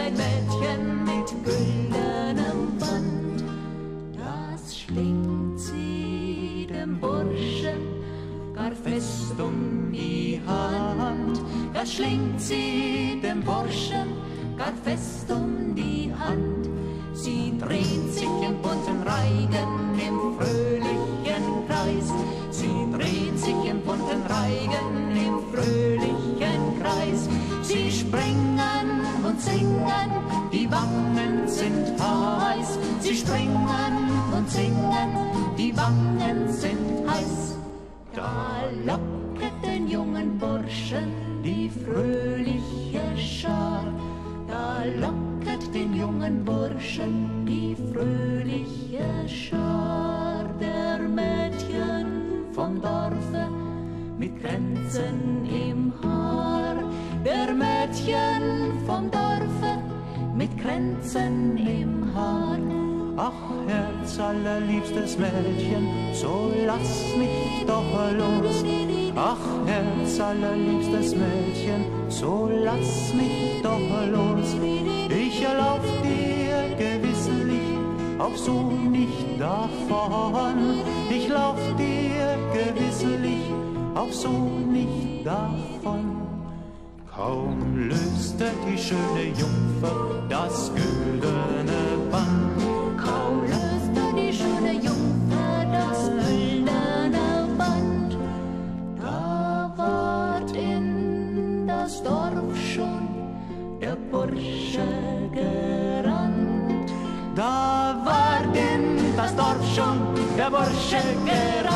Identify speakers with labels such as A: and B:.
A: ein Mädchen mit güldenem Band. Das schlingt sie dem Burschen gar fest um die Hand. Das schlingt sie dem Burschen gar fest um die Hand. Sie dreht sich im bunten Reigen im fröhlichen Kreis. Sie dreht sich im bunten Reigen im fröhlichen Kreis. Sie springen und singen, die Wangen sind heiß. Sie springen und singen, die Wangen sind heiß. Da locket den jungen Burschen die fröhliche Schar. Da locket den jungen Burschen die fröhliche Schar. Der Mädchen vom Dorfe mit Kränzen im Haar. Der Mädchen vom Dorfe mit Kränzen im Haar.
B: Ach, Herz, allerliebstes Mädchen, so lass mich doch los. Ach, Herz, allerliebstes Mädchen, so lass mich doch los. Ich erlaub dir gewisslich auch so nicht davon. Ich lauf dir gewisslich auch so nicht davon. Kaum löste die schöne Jungfer das güldene Band.
A: Kaum löste die schöne Jungfer das güldene Band. Da ward in das Dorf schon der Bursche gerannt.
B: Da ward in das Dorf schon der Bursche gerannt.